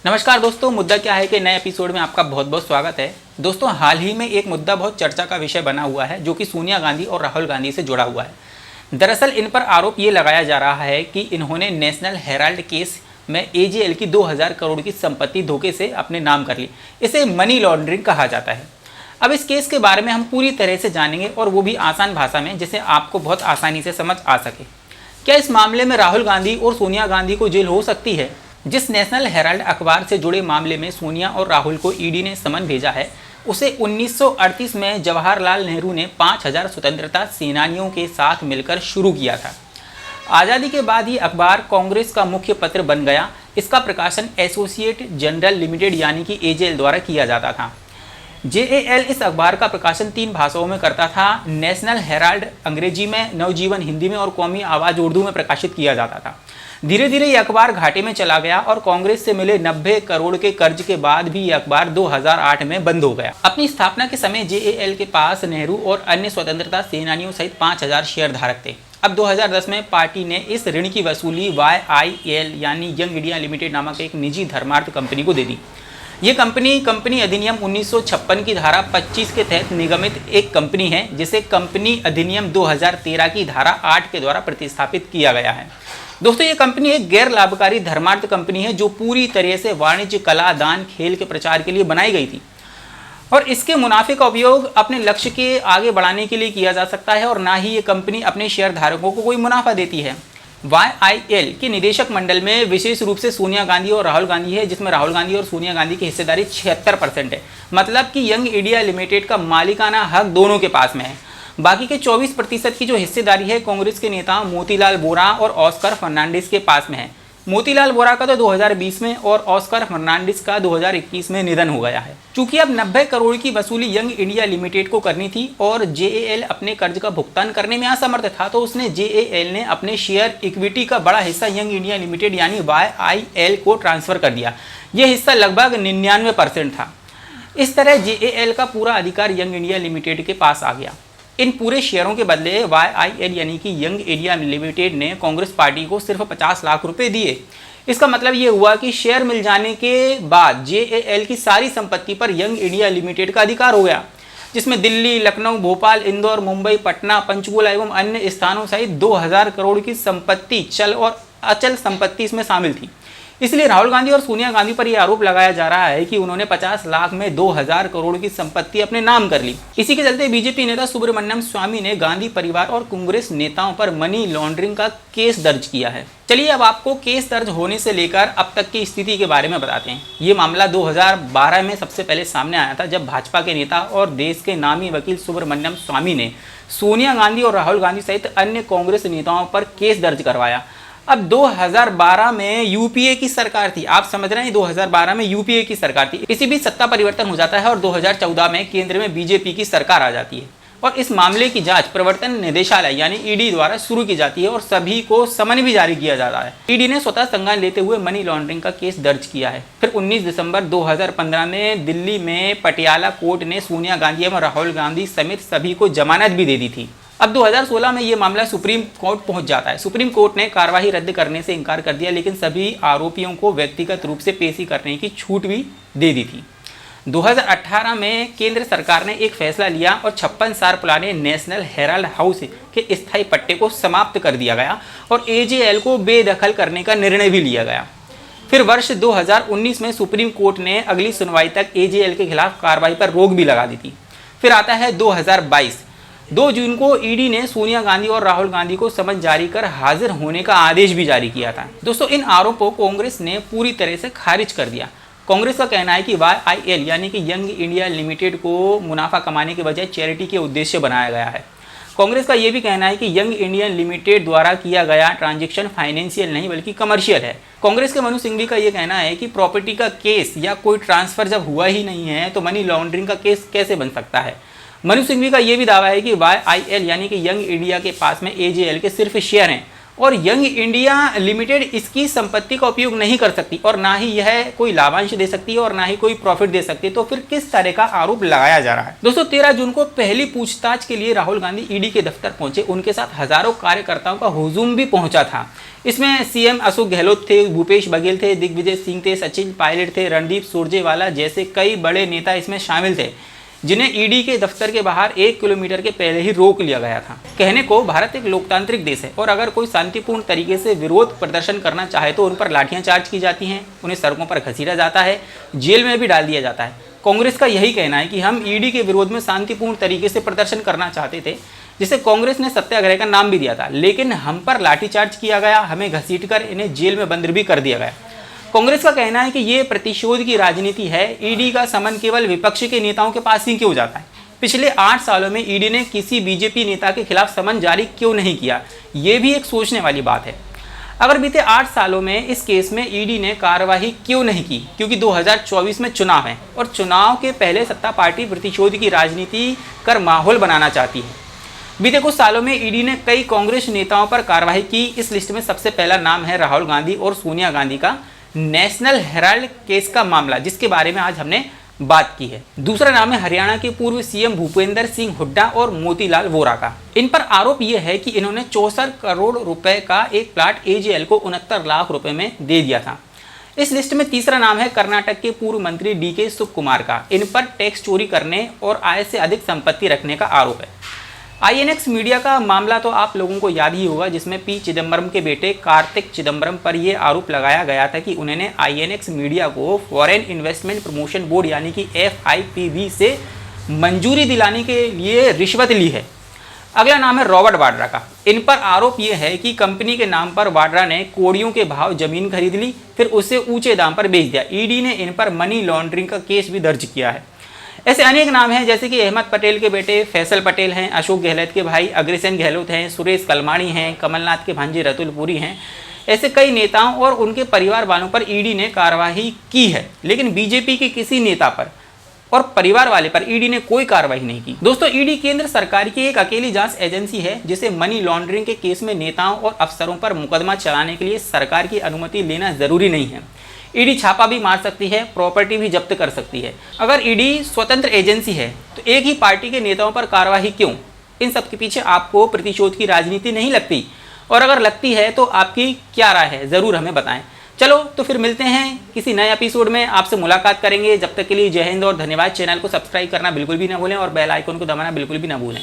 नमस्कार दोस्तों, मुद्दा क्या है कि नए एपिसोड में आपका बहुत बहुत स्वागत है। दोस्तों, हाल ही में एक मुद्दा बहुत चर्चा का विषय बना हुआ है जो कि सोनिया गांधी और राहुल गांधी से जुड़ा हुआ है। दरअसल इन पर आरोप ये लगाया जा रहा है कि इन्होंने नेशनल हेराल्ड केस में एजेएल की 2000 करोड़ की संपत्ति धोखे से अपने नाम कर ली। इसे मनी लॉन्ड्रिंग कहा जाता है। अब इस केस के बारे में हम पूरी तरह से जानेंगे और वो भी आसान भाषा में, जिसे आपको बहुत आसानी से समझ आ सके। क्या इस मामले में राहुल गांधी और सोनिया गांधी को जेल हो सकती है? जिस नेशनल हेराल्ड अखबार से जुड़े मामले में सोनिया और राहुल को ईडी ने समन भेजा है, उसे 1938 में जवाहरलाल नेहरू ने 5000 स्वतंत्रता सेनानियों के साथ मिलकर शुरू किया था। आज़ादी के बाद ये अखबार कांग्रेस का मुख्य पत्र बन गया। इसका प्रकाशन एसोसिएट जर्नल लिमिटेड यानी कि एजेएल द्वारा किया जाता था। जेएएल इस अखबार का प्रकाशन 3 भाषाओं में करता था। नेशनल हेराल्ड अंग्रेजी में, नवजीवन हिंदी में और कौमी आवाज़ उर्दू में प्रकाशित किया जाता था। धीरे धीरे ये अखबार घाटे में चला गया और कांग्रेस से मिले 90 करोड़ के कर्ज के बाद भी ये अखबार 2008 में बंद हो गया। अपनी स्थापना के समय जेएएल के पास नेहरू और अन्य स्वतंत्रता सेनानियों सहित 5000 शेयर धारक थे। अब 2010 में पार्टी ने इस ऋण की वसूली YIL यानी यंग इंडिया लिमिटेड नामक एक निजी धर्मार्थ कंपनी को दे दी। ये कंपनी अधिनियम 1956 की धारा 25 के तहत निगमित एक कंपनी है, जिसे कंपनी अधिनियम 2013 की धारा 8 के द्वारा प्रतिस्थापित किया गया है। दोस्तों, ये कंपनी एक गैर लाभकारी धर्मार्थ कंपनी है जो पूरी तरह से वाणिज्य, कला, दान, खेल के प्रचार के लिए बनाई गई थी और इसके मुनाफे का उपयोग अपने लक्ष्य के आगे बढ़ाने के लिए किया जा सकता है और ना ही ये कंपनी अपने शेयर धारकों को कोई मुनाफा देती है। YIL के निदेशक मंडल में विशेष रूप से सोनिया गांधी और राहुल गांधी है, जिसमें राहुल गांधी और सोनिया गांधी की हिस्सेदारी 76% है। मतलब कि यंग इंडिया लिमिटेड का मालिकाना हक दोनों के पास में है। बाकी के 24% की जो हिस्सेदारी है कांग्रेस के नेता मोतीलाल वोरा और ऑस्कर फर्नांडिस के पास में है। मोतीलाल वोरा का तो 2020 में और ऑस्कर फर्नांडिस का 2021 में निधन हो गया है। चूंकि अब 90 करोड़ की वसूली यंग इंडिया लिमिटेड को करनी थी और जेएएल अपने कर्ज का भुगतान करने में असमर्थ था, तो उसने जेएएल ने अपने शेयर इक्विटी का बड़ा हिस्सा यंग इंडिया लिमिटेड यानी YIL को ट्रांसफर कर दिया। यह हिस्सा लगभग 99% था। इस तरह जेएएल का पूरा अधिकार यंग इंडिया लिमिटेड के पास आ गया। इन पूरे शेयरों के बदले YIL यानी कि यंग इंडिया लिमिटेड ने कांग्रेस पार्टी को सिर्फ 50 लाख रुपए दिए। इसका मतलब ये हुआ कि शेयर मिल जाने के बाद जेएएल की सारी संपत्ति पर यंग इंडिया लिमिटेड का अधिकार हो गया, जिसमें दिल्ली, लखनऊ, भोपाल, इंदौर, मुंबई, पटना, पंचकुला एवं अन्य स्थानों सहित 2000 करोड़ की संपत्ति, चल और अचल संपत्ति इसमें शामिल थी। इसलिए राहुल गांधी और सोनिया गांधी पर यह आरोप लगाया जा रहा है कि उन्होंने 50 लाख में 2000 करोड़ की संपत्ति अपने नाम कर ली। इसी के चलते बीजेपी नेता सुब्रमण्यम स्वामी ने गांधी परिवार और कांग्रेस नेताओं पर मनी लॉन्ड्रिंग का केस दर्ज किया है। चलिए अब आपको केस दर्ज होने से लेकर अब तक की स्थिति के बारे में बताते हैं। ये मामला 2012 में सबसे पहले सामने आया था, जब भाजपा के नेता और देश के नामी वकील सुब्रमण्यम स्वामी ने सोनिया गांधी और राहुल गांधी सहित अन्य कांग्रेस नेताओं पर केस दर्ज करवाया। अब 2012 में यूपीए की सरकार थी, आप समझ रहे हैं, 2012 में यूपीए की सरकार थी। इसी बीच सत्ता परिवर्तन हो जाता है और 2014 में केंद्र में बीजेपी की सरकार आ जाती है और इस मामले की जांच प्रवर्तन निदेशालय यानी ईडी द्वारा शुरू की जाती है और सभी को समन भी जारी किया जाता है। ईडी ने स्वतः संज्ञान लेते हुए मनी लॉन्ड्रिंग का केस दर्ज किया है। फिर 19 दिसंबर 2015 में दिल्ली में पटियाला कोर्ट ने सोनिया गांधी एवं राहुल गांधी समेत सभी को जमानत भी दे दी थी। अब 2016 में ये मामला सुप्रीम कोर्ट पहुंच जाता है। सुप्रीम कोर्ट ने कार्रवाई रद्द करने से इनकार कर दिया, लेकिन सभी आरोपियों को व्यक्तिगत रूप से पेशी करने की छूट भी दे दी थी। 2018 में केंद्र सरकार ने एक फैसला लिया और 56 साल पुराने नेशनल हेराल्ड हाउस के स्थायी पट्टे को समाप्त कर दिया गया और एजेएल को बेदखल करने का निर्णय भी लिया गया। फिर वर्ष 2019 में सुप्रीम कोर्ट ने अगली सुनवाई तक एजेएल के खिलाफ कार्रवाई पर रोक भी लगा दी थी। फिर आता है 2022, 2 जून को ईडी ने सोनिया गांधी और राहुल गांधी को समन जारी कर हाजिर होने का आदेश भी जारी किया था। दोस्तों, इन आरोपों को कांग्रेस ने पूरी तरह से खारिज कर दिया। कांग्रेस का कहना है कि YIL यानी कि यंग इंडिया लिमिटेड को मुनाफा कमाने के बजाय चैरिटी के उद्देश्य बनाया गया है। कांग्रेस का यह भी कहना है कि यंग इंडियन लिमिटेड द्वारा किया गया ट्रांजैक्शन फाइनेंशियल नहीं बल्कि कमर्शियल है। कांग्रेस के मनु सिंघवी का यह कहना है कि प्रॉपर्टी का केस या कोई ट्रांसफर जब हुआ ही नहीं है तो मनी लॉन्ड्रिंग का केस कैसे बन सकता है। मनु सिंघवी का यह भी दावा है कि YIL यानी कि यंग इंडिया के पास में एजेएल के सिर्फ शेयर हैं और यंग इंडिया लिमिटेड इसकी संपत्ति का उपयोग नहीं कर सकती और ना ही यह कोई लाभांश दे सकती है और ना ही कोई प्रॉफिट दे सकती है। तो फिर किस तरह का आरोप लगाया जा रहा है? दोस्तों 13 जून को पहली पूछताछ के लिए राहुल गांधी ईडी के दफ्तर पहुंचे। उनके साथ हजारों कार्यकर्ताओं का हुजूम भी पहुंचा था। इसमें सीएम अशोक गहलोत थे, भूपेश बघेल थे, दिग्विजय सिंह थे, सचिन पायलट थे, रणदीप सुरजेवाला जैसे कई बड़े नेता इसमें शामिल थे, जिन्हें ईडी के दफ्तर के बाहर 1 किलोमीटर के पहले ही रोक लिया गया था। कहने को भारत एक लोकतांत्रिक देश है और अगर कोई शांतिपूर्ण तरीके से विरोध प्रदर्शन करना चाहे तो उन पर लाठियां चार्ज की जाती हैं, उन्हें सड़कों पर घसीटा जाता है, जेल में भी डाल दिया जाता है। कांग्रेस का यही कहना है कि हम ईडी के विरोध में शांतिपूर्ण तरीके से प्रदर्शन करना चाहते थे, जिसे कांग्रेस ने सत्याग्रह का नाम भी दिया था, लेकिन हम पर लाठीचार्ज किया गया, हमें घसीटकर इन्हें जेल में बंद भी कर दिया गया। कांग्रेस का कहना है कि ये प्रतिशोध की राजनीति है। ईडी का समन केवल विपक्ष के नेताओं के पास ही क्यों जाता है? पिछले 8 सालों में ईडी ने किसी बीजेपी नेता के खिलाफ समन जारी क्यों नहीं किया? ये भी एक सोचने वाली बात है। अगर बीते 8 सालों में इस केस में ईडी ने कार्रवाई क्यों नहीं की? क्योंकि 2024 में चुनाव है और चुनाव के पहले सत्ता पार्टी प्रतिशोध की राजनीति कर माहौल बनाना चाहती है। बीते कुछ सालों में ईडी ने कई कांग्रेस नेताओं पर कार्रवाई की। इस लिस्ट में सबसे पहला नाम है राहुल गांधी और सोनिया गांधी का नेशनल हेराल्ड केस का मामला, जिसके बारे में आज हमने बात की है। दूसरा नाम है हरियाणा के पूर्व सीएम भूपेंद्र सिंह हुड्डा और मोतीलाल वोरा का। इन पर आरोप यह है कि इन्होंने 64 करोड़ रुपए का एक प्लाट एजेएल को 69 लाख रुपए में दे दिया था। इस लिस्ट में तीसरा नाम है कर्नाटक के पूर्व मंत्री डीके शिवकुमार का। इन पर टैक्स चोरी करने और आय से अधिक संपत्ति रखने का आरोप है। आईएनएक्स मीडिया का मामला तो आप लोगों को याद ही होगा, जिसमें पी चिदम्बरम के बेटे कार्तिक चिदम्बरम पर यह आरोप लगाया गया था कि उन्होंने आईएनएक्स मीडिया को फॉरेन इन्वेस्टमेंट प्रमोशन बोर्ड यानी कि FIPB से मंजूरी दिलाने के लिए रिश्वत ली है। अगला नाम है रॉबर्ट वाड्रा का। इन पर आरोप यह है कि कंपनी के नाम पर वाड्रा ने कौड़ियों के भाव जमीन खरीद ली, फिर उसे ऊंचे दाम पर बेच दिया। ईडी ने इन पर मनी लॉन्ड्रिंग का केस भी दर्ज किया है। ऐसे अनेक नाम हैं, जैसे कि अहमद पटेल के बेटे फैसल पटेल हैं, अशोक गहलोत के भाई अग्रसेन गहलोत हैं, सुरेश कलमाड़ी हैं, कमलनाथ के भांजे रतुल पुरी हैं। ऐसे कई नेताओं और उनके परिवार वालों पर ईडी ने कार्रवाई की है, लेकिन बीजेपी के किसी नेता पर और परिवार वाले पर ईडी ने कोई कार्रवाई नहीं की। दोस्तों, ईडी केंद्र सरकार की एक अकेली जांच एजेंसी है, जिसे मनी लॉन्ड्रिंग के केस में नेताओं और अफसरों पर मुकदमा चलाने के लिए सरकार की अनुमति लेना जरूरी नहीं है। ईडी छापा भी मार सकती है, प्रॉपर्टी भी जब्त कर सकती है। अगर ईडी स्वतंत्र एजेंसी है तो एक ही पार्टी के नेताओं पर कार्रवाई क्यों? इन सब के पीछे आपको प्रतिशोध की राजनीति नहीं लगती? और अगर लगती है तो आपकी क्या राय है, ज़रूर हमें बताएं। चलो तो फिर मिलते हैं किसी नए एपिसोड में, आपसे मुलाकात करेंगे। जब तक के लिए जय हिंद और धन्यवाद। चैनल को सब्सक्राइब करना बिल्कुल भी ना भूलें और बेल आइकन को दबाना बिल्कुल भी ना भूलें।